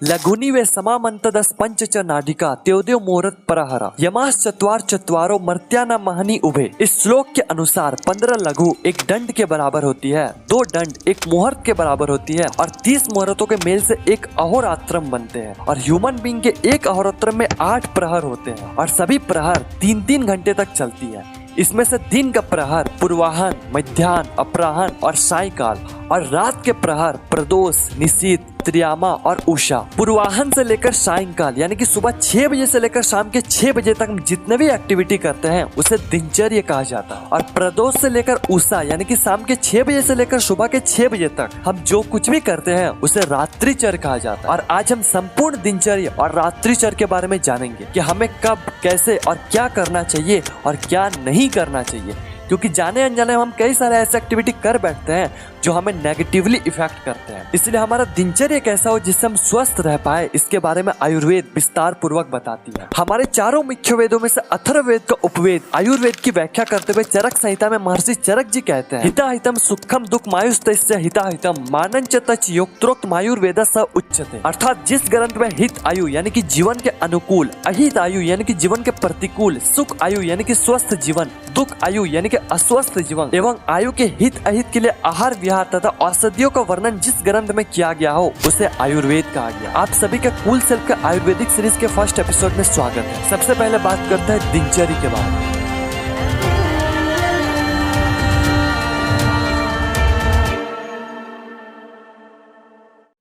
लघुनि वे समामंतदस पंच च नाडिका त्योदयो मुहूर्त प्रहरा यमास चत्वार चत्वारो मर्त्या न महनी उभे। इस श्लोक के अनुसार 15 लघु एक दंड के बराबर होती है, 2 दंड एक मुहूर्त के बराबर होती है और 30 मुहूर्तों के मेल से एक अहोरात्रम बनते हैं। और ह्यूमन बीइंग के एक अहोरात्रम में 8 प्रहर होते हैं और सभी प्रहर 3-3 घंटे तक चलती है। इसमें से दिन का प्रहर पूर्वाहन, मध्याह्न, अपराह्न और सायंकाल और रात के प्रहर प्रदोष, निशीथ, त्रियामा और उषा। पूर्वाहन से लेकर सायंकाल यानी कि सुबह 6 बजे से लेकर शाम के 6 बजे तक हम जितने भी एक्टिविटी करते हैं उसे दिनचर्या कहा जाता है। और प्रदोष से लेकर उषा यानी कि शाम के 6 बजे से लेकर सुबह के 6 बजे तक हम जो कुछ भी करते हैं उसे रात्रिचर्या कहा जाता है। और आज हम संपूर्ण दिनचर्या और रात्रिचर्या के बारे में जानेंगे कि हमें कब, कैसे और क्या करना चाहिए और क्या नहीं करना चाहिए, क्योंकि जाने अनजाने हम कई सारे ऐसे एक्टिविटी कर बैठते हैं जो हमें नेगेटिवली इफेक्ट करते हैं। इसलिए हमारा दिनचर्या कैसा हो जिससे हम स्वस्थ रह पाए, इसके बारे में आयुर्वेद विस्तार पूर्वक बताती है। हमारे चारों मुख्य वेदों में से अथर्ववेद का उपवेद आयुर्वेद की व्याख्या करते हुए चरक संहिता में महर्षि चरक जी कहते हैं, हिता हितम सुखम दुख मायुस्तस्य हिता हितम मानंच तच योक्त्रोक्त मायुर्वेद स उच्यते। अर्थात जिस ग्रंथ में हित आयु यानी कि जीवन के अनुकूल, अहित आयु यानी कि जीवन के प्रतिकूल, सुख आयु यानी कि स्वस्थ जीवन, दुख आयु यानी कि अस्वस्थ जीवन एवं आयु के हित अहित के लिए आहार विहार तथा औषधियों का वर्णन जिस ग्रंथ में किया गया हो उसे आयुर्वेद कहा गया। आप सभी का कूल सेल्फ के आयुर्वेदिक सीरीज के फर्स्ट एपिसोड में स्वागत है। सबसे पहले बात करते हैं दिनचर्या के बारे में।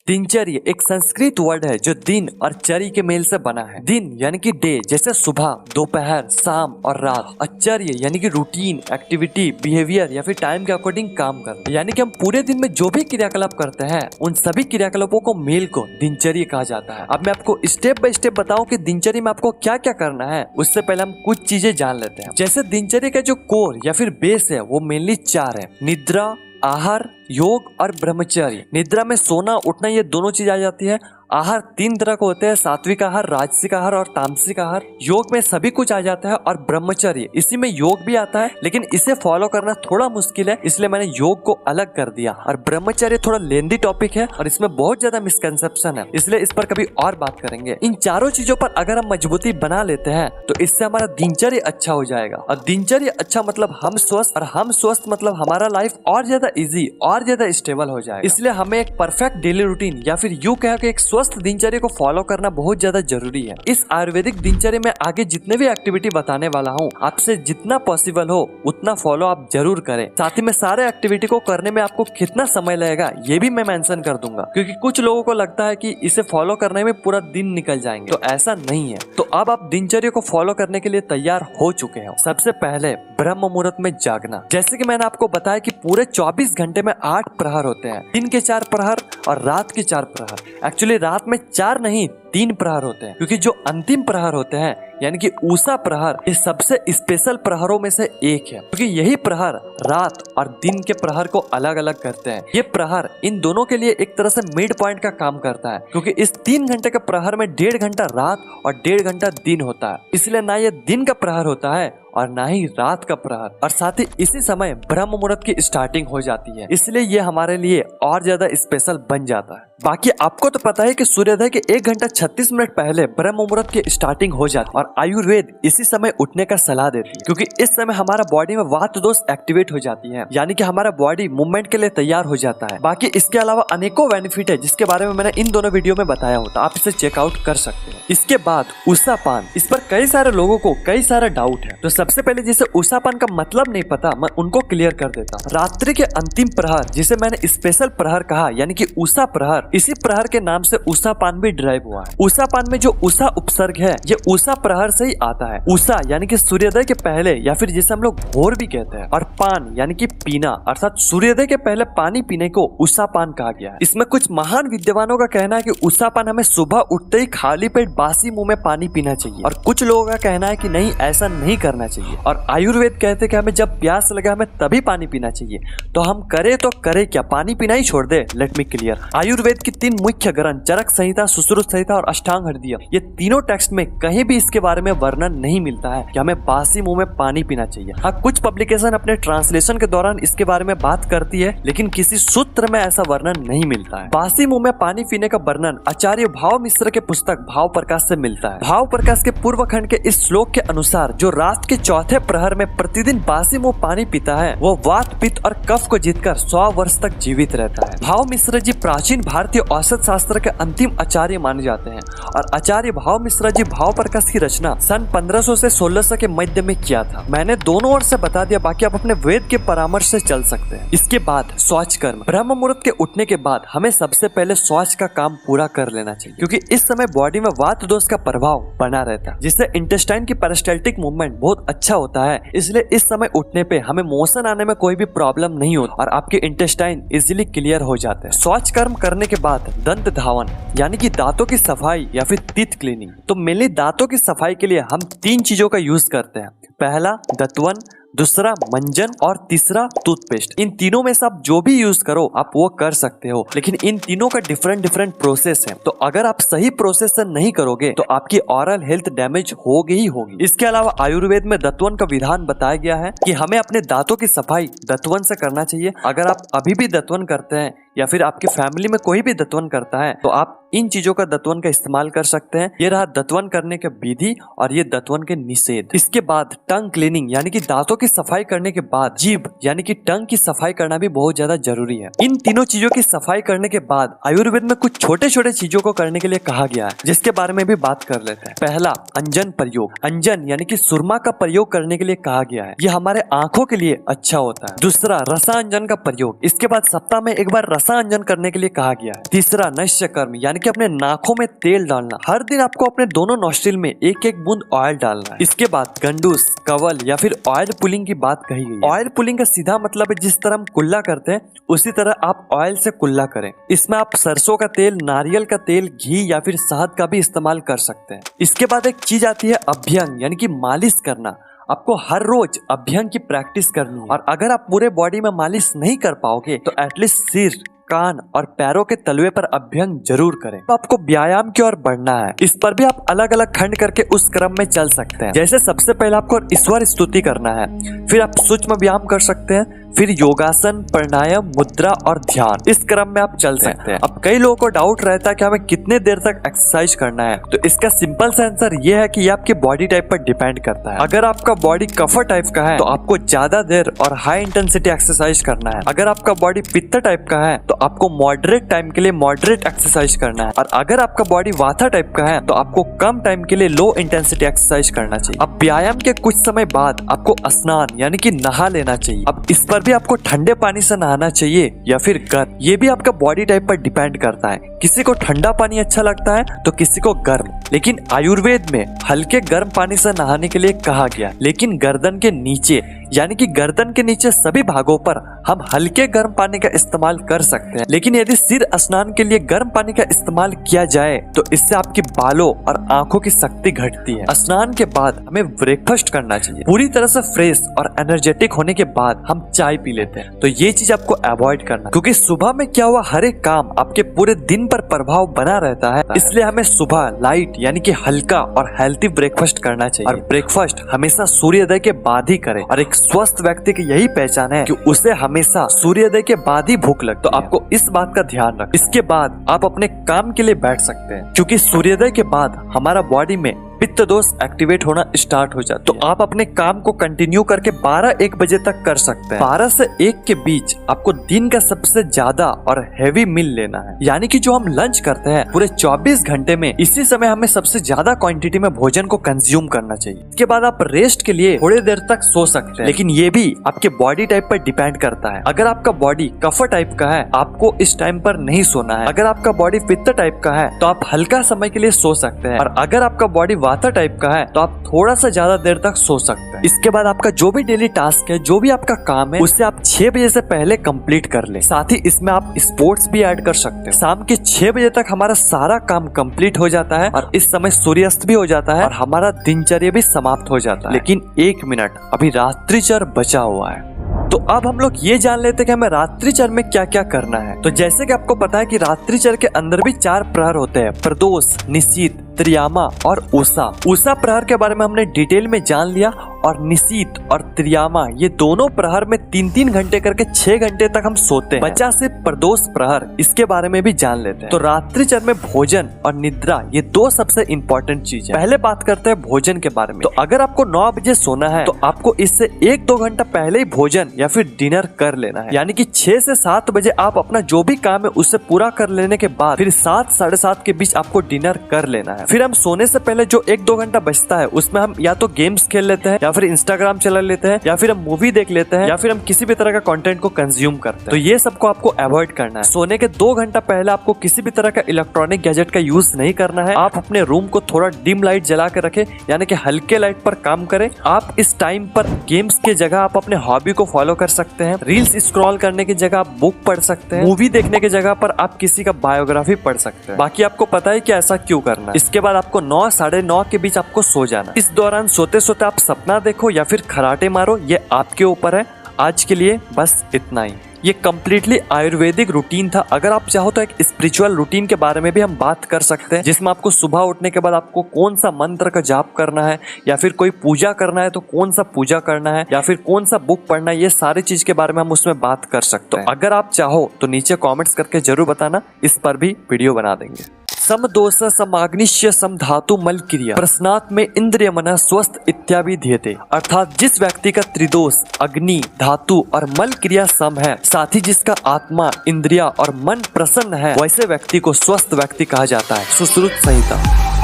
दिनचर्या एक संस्कृत वर्ड है जो दिन और चर्या के मेल से बना है। दिन यानी कि डे जैसे सुबह, दोपहर, शाम और रात, और चर्या यानी कि रूटीन, एक्टिविटी, बिहेवियर या फिर टाइम के अकॉर्डिंग काम करना, यानी कि हम पूरे दिन में जो भी क्रियाकलाप करते हैं उन सभी क्रियाकलापों को मेल को दिनचर्या कहा जाता है। अब मैं आपको स्टेप बाय स्टेप बताऊं कि दिनचर्या में आपको क्या क्या करना है, उससे पहले हम कुछ चीजें जान लेते हैं। जैसे दिनचर्या का जो कोर या फिर बेस है वो मेनली 4 है, निद्रा, आहार, योग और ब्रह्मचर्य। निद्रा में सोना उठना ये दोनों चीज आ जाती है। आहार 3 तरह के होते हैं, सात्विक आहार, राजसिक आहार और तामसिक आहार। योग में सभी कुछ आ जाता है और ब्रह्मचर्य इसी में योग भी आता है, लेकिन इसे फॉलो करना थोड़ा मुश्किल है, इसलिए मैंने योग को अलग कर दिया। और ब्रह्मचर्य थोड़ा लेंदी टॉपिक है और इसमें बहुत ज्यादा मिसकंसेप्शन है, इसलिए इस पर कभी और बात करेंगे। इन चारों चीजों पर अगर हम मजबूती बना लेते हैं तो इससे हमारा दिनचर्या अच्छा हो जाएगा। और दिनचर्या अच्छा मतलब हम स्वस्थ, और हम स्वस्थ मतलब हमारा लाइफ और ज्यादा इजी और ज्यादा स्टेबल हो जाएगा। इसलिए हमें एक परफेक्ट डेली रूटीन या फिर यूं कह के एक स्वस्थ दिनचर्या को फॉलो करना बहुत ज्यादा जरूरी है। इस आयुर्वेदिक दिनचर्या में आगे जितने भी एक्टिविटी बताने वाला हूँ, आपसे जितना पॉसिबल हो उतना फॉलो आप जरूर करें। साथ ही में सारे एक्टिविटी को करने में आपको कितना समय लगेगा ये भी मैं मेंशन कर दूंगा, क्योंकि कुछ लोगों को लगता है कि इसे फॉलो करने में पूरा दिन निकल जाएंगे, तो ऐसा नहीं है। तो अब आप दिनचर्या को फॉलो करने के लिए तैयार हो चुके हो। सबसे पहले ब्रह्म मुहूर्त में जागना। जैसे कि मैंने आपको बताया कि पूरे 24 घंटे में 8 प्रहर होते हैं, दिन के 4 प्रहर और रात के 4 प्रहर। एक्चुअली रात में 4 नहीं 3 प्रहर होते हैं, क्योंकि जो अंतिम प्रहर होते हैं यानी कि उषा प्रहर ये सबसे स्पेशल प्रहरों में से एक है, क्योंकि यही प्रहर रात और दिन के प्रहर को अलग अलग करते हैं। ये प्रहर इन दोनों के लिए एक तरह से मिड पॉइंट का काम करता है, क्योंकि इस 3 घंटे के प्रहर में 1.5 घंटा रात और 1.5 घंटा दिन होता है। इसलिए ना ये दिन का प्रहर होता है और ना ही रात का प्रहर, और साथ ही इसी समय ब्रह्म मुहूर्त की स्टार्टिंग हो जाती है, इसलिए ये हमारे लिए और ज्यादा स्पेशल बन जाता है। बाकी आपको तो पता है कि सूर्योदय के 1 घंटा 36 मिनट पहले ब्रह्म मुहूर्त की स्टार्टिंग हो जाती है, और आयुर्वेद इसी समय उठने का सलाह देती है, क्योंकि इस समय हमारा बॉडी में वात दोष एक्टिवेट हो जाती है, यानी कि हमारा बॉडी मूवमेंट के लिए तैयार हो जाता है। बाकी इसके अलावा अनेकों बेनिफिट है जिसके बारे में मैंने इन दोनों वीडियो में बताया होता, आप इसे चेकआउट कर सकते हैं। इसके बाद उषापान, इस पर कई सारे लोगों को कई सारा डाउट है, तो सबसे पहले जिसे उषापान का मतलब नहीं पता मैं उनको क्लियर कर देता हूँ। रात्रि के अंतिम प्रहर जिसे मैंने स्पेशल प्रहर कहा यानी कि उषा प्रहर, इसी प्रहर के नाम से उषापान भी ड्राइव हुआ है। उषापान में जो उषा उपसर्ग है ये उषा प्रहर से ही आता है। उषा यानी कि सूर्योदय के पहले या फिर जिसे हम लोग भोर भी कहते हैं, और पान यानी कि पीना, अर्थात सूर्योदय के पहले पानी पीने को उषापान कहा गया है। इसमें कुछ महान विद्वानों का कहना है कि उषापान हमें सुबह उठते ही खाली पेट बासी मुंह में पानी पीना चाहिए, और कुछ लोगों का कहना है कि नहीं, ऐसा नहीं करना चाहिए। और आयुर्वेद कहते हैं कि हमें जब प्यास लगे हमें तभी पानी पीना चाहिए। तो हम करे तो करे क्या, पानी पीना ही छोड़ दे। Let me clear. आयुर्वेद की 3 मुख्य ग्रंथ चरक संहिता, सुश्रुत संहिता और अष्टांग हृदय, ये तीनों टेक्स्ट में कहीं भी इसके बारे में वर्णन नहीं मिलता है कि हमें बासी मुंह में पानी पीना चाहिए। हाँ, कुछ पब्लिकेशन अपने ट्रांसलेशन के दौरान इसके बारे में बात करती है, लेकिन किसी सूत्र में ऐसा वर्णन नहीं मिलता है। बासी मुंह में पानी पीने का वर्णन आचार्य भाव मिश्र के पुस्तक भाव प्रकाश से मिलता है। भाव प्रकाश के पूर्व खंड के इस श्लोक के अनुसार जो रात के चौथे प्रहर में प्रतिदिन बासी मुंह पानी पीता है वो वात, पित्त और कफ को जीतकर 100 वर्ष तक जीवित रहता है। भाव मिश्र जी प्राचीन भारतीय औषध शास्त्र के अंतिम आचार्य माने जाते हैं, और आचार्य भाव मिश्र जी भाव प्रकाश की रचना सन 1500 से 1600 के मध्य में किया था। मैंने दोनों ओर से बता दिया, बाकी आप अपने वेद के परामर्श से चल सकते हैं। इसके बाद शौच कर्म। ब्रह्म मुहूर्त के उठने के बाद हमें सबसे पहले शौच का काम पूरा कर लेना चाहिए, क्योंकि इस समय बॉडी में वात दोष का प्रभाव बना रहता है, जिससे इंटेस्टाइन की पेरिस्टाल्टिक मूवमेंट बहुत अच्छा होता है। इसलिए इस समय उठने पे हमें मोशन आने में कोई भी प्रॉब्लम नहीं होती और आपके इंटेस्टाइन इजीली क्लियर हो जाते हैं। शौच कर्म करने के बाद दंत धावन यानी कि दांतों की सफाई या फिर टीथ क्लीनिंग। तो मेनली दांतों की सफाई के लिए हम 3 चीजों का यूज करते हैं। पहला दंतवन, दूसरा मंजन और तीसरा टूथपेस्ट। इन तीनों में से आप जो भी यूज करो आप वो कर सकते हो, लेकिन इन तीनों का डिफरेंट प्रोसेस है। तो अगर आप सही प्रोसेस से नहीं करोगे तो आपकी ओरल हेल्थ डैमेज होगी ही होगी। इसके अलावा आयुर्वेद में दंतवन का विधान बताया गया है कि हमें अपने दांतों की सफाई दंतवन से करना चाहिए। अगर आप अभी भी दंतवन करते हैं या फिर आपकी फैमिली में कोई भी दंतवन करता है तो आप इन चीजों का दंतवन का इस्तेमाल कर सकते हैं। ये रहा दंतवन करने के विधि और ये दंतवन के निषेध। इसके बाद टंग क्लीनिंग यानी कि दांतों की सफाई करने के बाद जीभ यानी कि टंग की सफाई करना भी बहुत ज्यादा जरूरी है। इन तीनों चीजों की सफाई करने के बाद आयुर्वेद में कुछ छोटे छोटे चीजों को करने के लिए कहा गया है, जिसके बारे में भी बात कर लेते हैं। पहला अंजन प्रयोग। अंजन यानी कि सुरमा का प्रयोग करने के लिए कहा गया है, ये हमारे आंखों के लिए अच्छा होता है। दूसरा रसांजन का प्रयोग। इसके बाद सप्ताह में एक बार रसांजन करने के लिए कहा गया है। तीसरा नश्य कर्म यानी कि अपने नाकों में तेल डालना। हर दिन आपको अपने दोनों नोस्ट्रिल में एक एक बूंद ऑयल डालना है। इसके बाद गंडूस, कवल या फिर ऑयल पुलिंग की बात कही गई है। ऑयल पुलिंग का सीधा मतलब है जिस तरह हम कुल्ला करते हैं उसी तरह आप ऑयल से कुल्ला करें। इसमें आप सरसों का तेल, नारियल का तेल, घी या फिर शहद का भी इस्तेमाल कर सकते हैं। इसके बाद एक चीज आती है अभ्यंग यानी कि मालिश करना। आपको हर रोज अभ्यंग की प्रैक्टिस करनी है, और अगर आप पूरे बॉडी में मालिश नहीं कर पाओगे तो एटलीस्ट सिर, कान और पैरों के तलवे पर अभ्यंग जरूर करें। तो आपको व्यायाम की ओर बढ़ना है। इस पर भी आप अलग अलग खंड करके उस क्रम में चल सकते हैं। जैसे सबसे पहले आपको ईश्वर स्तुति करना है, फिर आप सूक्ष्म व्यायाम कर सकते हैं, फिर योगासन, प्राणायाम, मुद्रा और ध्यान। इस क्रम में आप चल सकते हैं। अब कई लोगों को डाउट रहता है कि हमें कितने देर तक एक्सरसाइज करना है, तो इसका सिंपल सा आंसर ये है कि ये आपके बॉडी टाइप पर डिपेंड करता है। अगर आपका बॉडी कफर टाइप का है तो आपको ज्यादा देर और हाई इंटेंसिटी एक्सरसाइज करना है। अगर आपका बॉडी पित्त टाइप का है तो आपको मॉडरेट टाइम के लिए मॉडरेट एक्सरसाइज करना है, और अगर आपका बॉडी वाता टाइप का है तो आपको कम टाइम के लिए लो इंटेंसिटी एक्सरसाइज करना चाहिए। अब व्यायाम के कुछ समय बाद आपको स्नान यानी कि नहा लेना चाहिए। अब इस पर भी आपको ठंडे पानी से नहाना चाहिए या फिर गर्म, ये भी आपका बॉडी टाइप पर डिपेंड करता है। किसी को ठंडा पानी अच्छा लगता है तो किसी को गर्म, लेकिन आयुर्वेद में हल्के गर्म पानी से नहाने के लिए कहा गया, लेकिन गर्दन के नीचे यानी कि गर्दन के नीचे सभी भागों पर हम हल्के गर्म पानी का इस्तेमाल कर सकते हैं। लेकिन यदि सिर स्नान के लिए गर्म पानी का इस्तेमाल किया जाए तो इससे आपकी बालों और आंखों की शक्ति घटती है। स्नान के बाद हमें ब्रेकफास्ट करना चाहिए। पूरी तरह से फ्रेश और एनर्जेटिक होने के बाद हम चाय पी लेते हैं, तो ये चीज आपको अवॉइड करना, क्योंकि सुबह में क्या हुआ हर एक काम आपके पूरे दिन पर प्रभाव बना रहता है। इसलिए हमें सुबह लाइट यानी कि हल्का और हेल्थी ब्रेकफास्ट करना चाहिए, और ब्रेकफास्ट हमेशा सूर्योदय के बाद ही करें। और एक स्वस्थ व्यक्ति की यही पहचान है कि उसे हमेशा सूर्योदय के बाद ही भूख लगती है, तो आपको इस बात का ध्यान रखें। इसके बाद आप अपने काम के लिए बैठ सकते हैं, क्योंकि सूर्योदय के बाद हमारा बॉडी में पित्त दोष एक्टिवेट होना स्टार्ट हो जाता है। तो आप अपने काम को कंटिन्यू करके 12-1 बजे तक कर सकते हैं। 12 से 1 के बीच आपको दिन का सबसे ज्यादा और हैवी मील लेना है, यानी कि जो हम लंच करते हैं पूरे 24 घंटे में इसी समय हमें सबसे ज्यादा क्वांटिटी में भोजन को कंज्यूम करना चाहिए। इसके बाद आप रेस्ट के लिए थोड़ी देर तक सो सकते हैं, लेकिन ये भी आपके बॉडी टाइप पर डिपेंड करता है। अगर आपका बॉडी कफर टाइप का है आपको इस टाइम पर नहीं सोना है। अगर आपका बॉडी पित्त टाइप का है तो आप हल्का समय के लिए सो सकते हैं, और अगर आपका बॉडी वाता टाइप का है तो आप थोड़ा सा ज्यादा देर तक सो सकते हैं। इसके बाद आपका जो भी डेली टास्क है, जो भी आपका काम है, उससे आप 6 बजे से पहले कंप्लीट कर ले। साथ ही इसमें आप स्पोर्ट्स भी ऐड कर सकते हैं। शाम के 6 बजे तक हमारा सारा काम कंप्लीट हो जाता है और इस समय सूर्यास्त भी हो जाता है और हमारा दिनचर्या भी समाप्त हो जाता है। लेकिन 1 मिनट, अभी रात्रिचर बचा हुआ है। तो अब हम लोग ये जान लेते हैं कि हमें रात्रिचर में क्या क्या करना है। तो जैसे कि आपको पता है कि रात्रिचर के अंदर भी 4 प्रहर होते हैं, प्रदोष, निशीथ, त्रियामा और उषा। उषा प्रहर के बारे में हमने डिटेल में जान लिया और निशीथ और त्रियामा ये दोनों प्रहर में 3-3 घंटे करके 6 घंटे तक हम सोते हैं। बचा सिर्फ प्रदोष प्रहर, इसके बारे में भी जान लेते हैं। तो रात्रिचर में भोजन और निद्रा ये 2 सबसे इंपॉर्टेंट चीज है। पहले बात करते हैं भोजन के बारे में। तो अगर आपको 9 बजे सोना है तो आपको इससे 1-2 घंटा पहले ही भोजन या फिर डिनर कर लेना है। यानी कि 6 से 7 बजे आप अपना जो भी काम है उससे पूरा कर लेने के बाद फिर 7, 7:30 के बीच आपको डिनर कर लेना है। फिर हम सोने से पहले जो 1-2 घंटा बचता है उसमें हम या तो गेम्स खेल लेते हैं या फिर इंस्टाग्राम चला लेते हैं या फिर हम मूवी देख लेते हैं या फिर हम किसी भी तरह का कंटेंट को कंज्यूम करते हैं। तो ये सबको आपको अवॉइड करना है। सोने के 2 घंटा पहले आपको किसी भी तरह का इलेक्ट्रॉनिक गैजेट का यूज नहीं करना है। आप अपने रूम को थोड़ा डिम लाइट जला के रखें, यानी कि हल्के लाइट पर काम करें। आप इस टाइम पर गेम्स की जगह आप अपने हॉबी को फॉलो कर सकते हैं। रील्स स्क्रॉल करने की जगह आप बुक पढ़ सकते हैं। मूवी देखने की जगह पर आप किसी का बायोग्राफी पढ़ सकते हैं। बाकी आपको पता है कि ऐसा क्यों करना है। इसके बाद आपको 9, 9:30 के बीच आपको सो जाना। इस दौरान सोते सोते आप सपना देखो या फिर खराटे मारो, ये आपके ऊपर है। आज के लिए बस इतना ही। ये कम्प्लीटली आयुर्वेदिक रूटीन था। अगर आप चाहो तो एक स्पिरिचुअल रूटीन के बारे में भी हम बात कर सकते हैं, जिसमें आपको सुबह उठने के बाद आपको कौन सा मंत्र का जाप करना है या फिर कोई पूजा करना है तो कौन सा पूजा करना है या फिर कौन सा बुक पढ़ना है, ये सारी चीज के बारे में हम उसमें बात कर सकते हैं। तो अगर आप चाहो तो नीचे कॉमेंट्स करके जरूर बताना, इस पर भी वीडियो बना देंगे। समदोष समाग्निश्य समधातु मल क्रिया प्रश्नात् में इंद्रिय मन स्वस्थ इत्याभिधीयते। अर्थात जिस व्यक्ति का त्रिदोष अग्नि, धातु और मल क्रिया सम है, साथ ही जिसका आत्मा, इंद्रिया और मन प्रसन्न है, वैसे व्यक्ति को स्वस्थ व्यक्ति कहा जाता है। सुश्रुत संहिता।